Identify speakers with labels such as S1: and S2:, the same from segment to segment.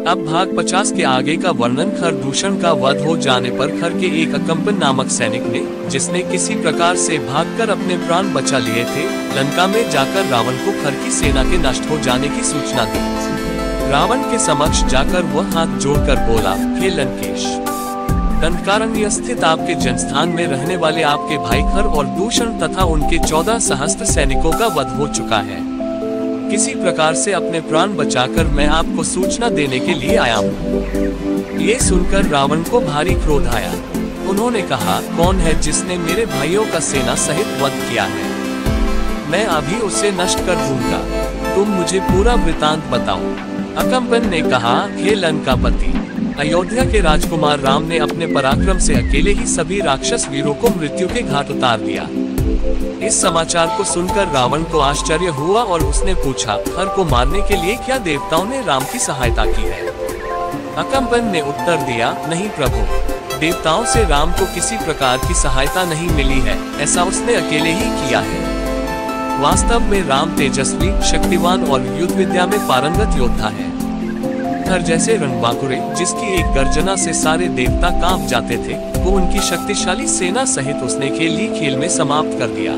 S1: अब भाग 50 के आगे का वर्णन। खरदूषण का वध हो जाने पर खर के एक अकम्पन नामक सैनिक ने, जिसने किसी प्रकार से भागकर अपने प्राण बचा लिए थे, लंका में जाकर रावण को खर की सेना के नष्ट हो जाने की सूचना दी। रावण के समक्ष जाकर वह हाथ जोड़कर बोला, हे लंकेश, दंडकारण्य स्थित आपके जनस्थान में रहने वाले आपके भाई खर और दूषण तथा उनके 14 सहस्त्र सैनिकों का वध हो चुका है। किसी प्रकार से अपने प्राण बचाकर मैं आपको सूचना देने के लिए आया हूँ। ये सुनकर रावण को भारी क्रोध आया। उन्होंने कहा, कौन है जिसने मेरे भाइयों का सेना सहित वध किया है? मैं अभी उसे नष्ट कर दूंगा। तुम मुझे पूरा वृतांत बताओ। अकम्पन ने कहा, हे लंकापति, अयोध्या के राजकुमार राम ने अपने पराक्रम से अकेले ही सभी राक्षस वीरों को मृत्यु के घाट उतार दिया। इस समाचार को सुनकर रावण को आश्चर्य हुआ और उसने पूछा, खर को मारने के लिए क्या देवताओं ने राम की सहायता की है? अकम्पन ने उत्तर दिया, नहीं प्रभु, देवताओं से राम को किसी प्रकार की सहायता नहीं मिली है, ऐसा उसने अकेले ही किया है। वास्तव में राम तेजस्वी, शक्तिवान और युद्ध विद्या में पारंगत योद्धा है। खर जैसे रणबांकुरे, जिसकी एक गर्जना से सारे देवता कांप जाते थे, वो उनकी शक्तिशाली सेना सहित उसने खेल ही खेल में समाप्त कर दिया।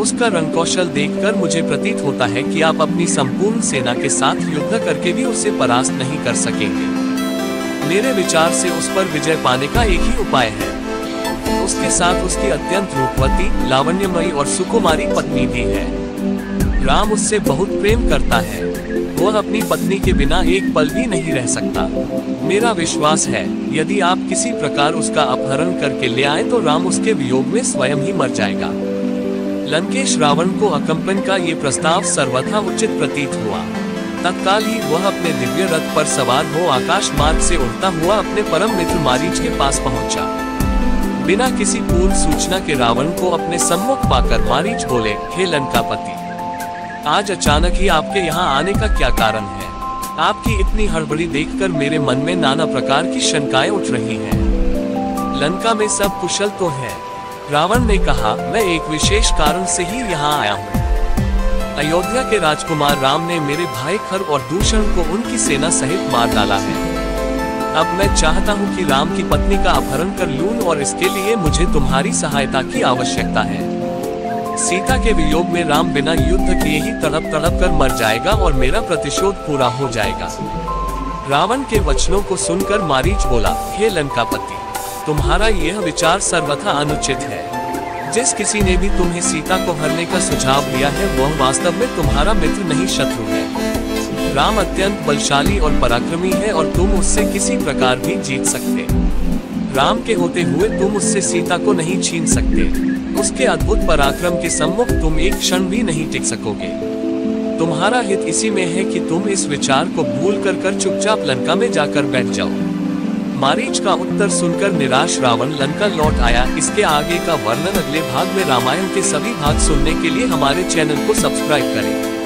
S1: उसका रणकौशल देखकर मुझे प्रतीत होता है कि आप अपनी संपूर्ण सेना के साथ युद्ध करके भी उसे परास्त नहीं कर सकेंगे। मेरे विचार से उस पर विजय पाने का एक ही उपाय है। उसके साथ उसकी अत्यंत रूपवती, लावण्यमयी और सुकुमारी पत्नी भी है। राम उससे बहुत प्रेम करता है। वह अपनी पत्नी के बिना एक पल भी नहीं रह सकता। मेरा विश्वास है, यदि आप किसी प्रकार उसका अपहरण करके ले आए तो राम उसके वियोग में स्वयं ही मर जाएगा। लंकेश रावण को अकम्पन का ये प्रस्ताव सर्वथा उचित प्रतीत हुआ। तत्काल ही वह अपने दिव्य रथ पर सवार हो आकाश मार्ग से उड़ता हुआ अपने परम मित्र मारीच के पास पहुंचा। बिना किसी पूर्व सूचना के रावण को अपने सम्मुख पाकर मारीच बोले, हे लंकापति, आज अचानक ही आपके यहाँ आने का क्या कारण है? आपकी इतनी हड़बड़ी देखकर मेरे मन में नाना प्रकार की शंकाएं उठ रही हैं। लंका में सब कुशल तो है? रावण ने कहा, मैं एक विशेष कारण से ही यहाँ आया हूँ। अयोध्या के राजकुमार राम ने मेरे भाई खर और दूषण को उनकी सेना सहित मार डाला है। अब मैं चाहता हूँ कि राम की पत्नी का अपहरण कर लूं और इसके लिए मुझे तुम्हारी सहायता की आवश्यकता है। सीता के वियोग में राम बिना युद्ध किए ही तड़प तड़प कर मर जाएगा और मेरा प्रतिशोध पूरा हो जाएगा। रावण के वचनों को सुनकर मारीच बोला, हे लंकापति, तुम्हारा यह विचार सर्वथा अनुचित है। जिस किसी ने भी तुम्हें सीता को हरने का सुझाव दिया है वह वास्तव में तुम्हारा मित्र नहीं शत्रु है। राम अत्यंत बलशाली और पराक्रमी है और तुम उससे किसी प्रकार भी जीत सकते। राम के होते हुए तुम उससे सीता को नहीं छीन सकते। उसके अद्भुत पराक्रम के सम्मुख तुम एक क्षण भी नहीं टिक सकोगे। तुम्हारा हित इसी में है कि तुम इस विचार को भूल कर चुपचाप लंका में जाकर बैठ जाओ। मारीच का उत्तर सुनकर निराश रावण लंका लौट आया। इसके आगे का वर्णन अगले भाग में। रामायण के सभी भाग सुनने के लिए हमारे चैनल को सब्सक्राइब करें।